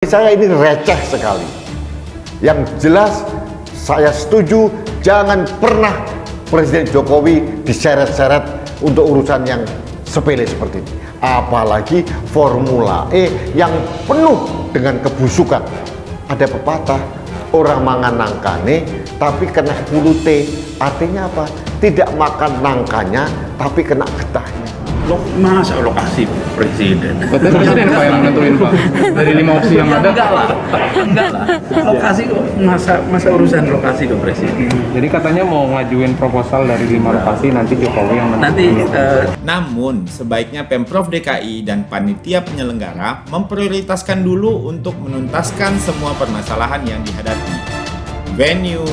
Saya ini receh sekali. Yang jelas saya setuju jangan pernah Presiden Jokowi diseret-seret untuk urusan yang sepele seperti ini. Apalagi Formula E yang penuh dengan kebusukan. Ada pepatah, orang mangan nangkane tapi kena kulute. Artinya apa? Tidak makan nangkanya tapi kena getahnya. Loh, masa lokasi presiden? Betul presiden Pak yang menentuin Pak. Dari 5 opsi yang ada. Enggak lah. Lokasi kok masa urusan lokasi ke presiden. Jadi katanya mau ngajuin proposal dari 5 lokasi, nanti Jokowi yang menentuin. Namun, sebaiknya Pemprov DKI dan panitia penyelenggara memprioritaskan dulu untuk menuntaskan semua permasalahan yang dihadapi. Venue,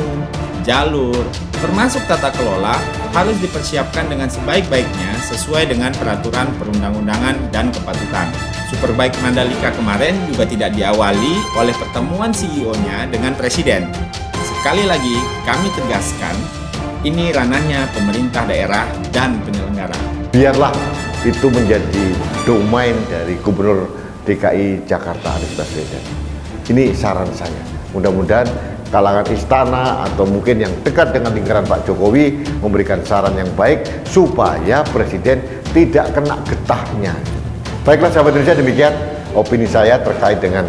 jalur, termasuk tata kelola harus dipersiapkan dengan sebaik-baiknya sesuai dengan peraturan perundang-undangan dan kepatutan. Superbike Mandalika kemarin juga tidak diawali oleh pertemuan CEO-nya dengan Presiden. Sekali lagi, kami tegaskan, ini ranahnya pemerintah daerah dan penyelenggara. Biarlah itu menjadi domain dari Gubernur DKI Jakarta Anies Baswedan. Ini saran saya. Mudah-mudahan kalangan istana atau mungkin yang dekat dengan lingkaran Pak Jokowi memberikan saran yang baik supaya Presiden tidak kena getahnya. Baiklah sahabat Indonesia, demikian opini saya terkait dengan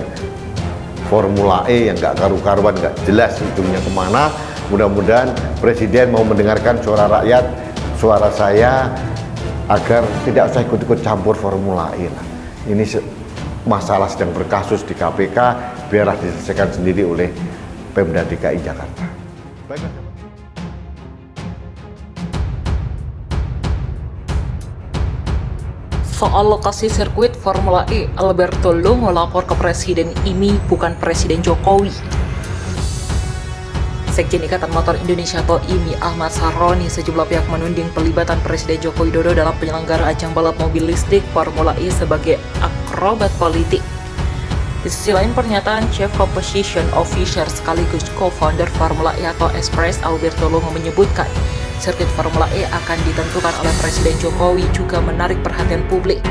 Formula E yang nggak karu-karuan, nggak jelas ujungnya kemana. Mudah-mudahan Presiden mau mendengarkan suara rakyat, suara saya, agar tidak usah ikut-ikut campur Formula E lah. Ini masalah sedang berkasus di KPK, biarlah diselesaikan sendiri oleh Pemda DKI Jakarta. Baiklah. Soal lokasi sirkuit Formula E, Alberto Lo melapor ke Presiden ini bukan Presiden Jokowi. Sekjen Ikatan Motor Indonesia atau IMI Ahmad Saroni sejumlah pihak menuding pelibatan Presiden Joko Widodo dalam penyelenggaraan ajang balap mobil listrik Formula E sebagai akrobat politik. Di sisi lain, pernyataan Chief Composition Officer sekaligus co-founder Formula E atau Express Alberto Longo menyebutkan sirkuit Formula E akan ditentukan oleh Presiden Jokowi juga menarik perhatian publik.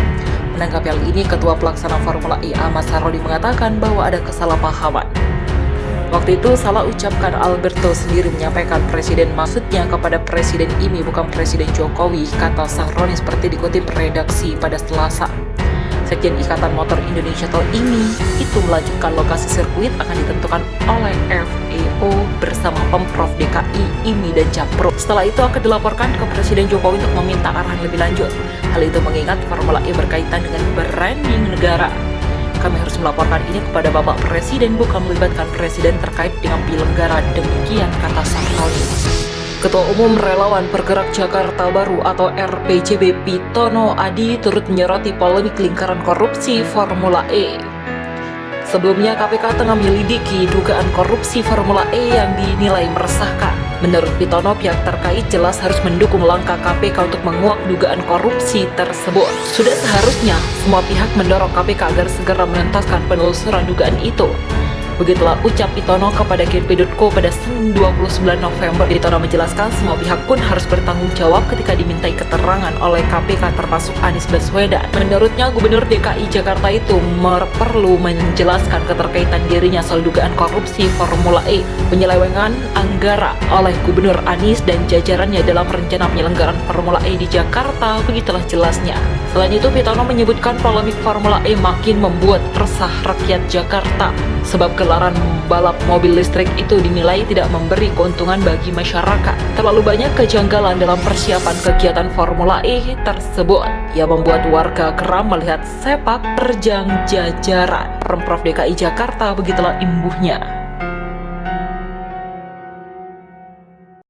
Menanggapi hal ini, Ketua Pelaksana Formula E Ahmad Saroni mengatakan bahwa ada kesalahpahaman. Waktu itu salah ucapkan Alberto sendiri menyampaikan Presiden maksudnya kepada Presiden IMI bukan Presiden Jokowi, kata Saroni seperti dikutip redaksi pada Selasa. Sekjen Ikatan Motor Indonesia atau IMI itu melanjutkan lokasi sirkuit akan ditentukan oleh FEO bersama Pemprov DKI, IMI, dan Japro. Setelah itu akan dilaporkan ke Presiden Jokowi untuk meminta arahan lebih lanjut. Hal itu mengingat Formula E berkaitan dengan branding negara. Kami harus melaporkan ini kepada Bapak Presiden, bukan melibatkan Presiden terkait dengan penyelenggara, demikian kata Saroni. Ketua Umum Relawan Bergerak Jakarta Baru atau RPJB Pitono Adi turut menyoroti polemik lingkaran korupsi Formula E. Sebelumnya KPK tengah menyelidiki dugaan korupsi Formula E yang dinilai meresahkan. Menurut Pitono, pihak terkait jelas harus mendukung langkah KPK untuk menguak dugaan korupsi tersebut. Sudah seharusnya semua pihak mendorong KPK agar segera menuntaskan penelusuran dugaan itu. Begitulah ucap Pitono kepada Genpi.co pada Senin 29 November. Pitono menjelaskan semua pihak pun harus bertanggung jawab ketika dimintai keterangan oleh KPK termasuk Anies Baswedan. Menurutnya, Gubernur DKI Jakarta itu perlu menjelaskan keterkaitan dirinya soal dugaan korupsi Formula E, penyelewengan anggaran oleh Gubernur Anies dan jajarannya dalam rencana penyelenggaraan Formula E di Jakarta. Begitulah jelasnya. Selain itu, Pitono menyebutkan polemik Formula E makin membuat resah rakyat Jakarta. Sebab gelaran balap mobil listrik itu dinilai tidak memberi keuntungan bagi masyarakat. Terlalu banyak kejanggalan dalam persiapan kegiatan Formula E tersebut yang membuat warga geram melihat sepak terjang jajaran Pemprov DKI Jakarta. Begitulah imbuhnya.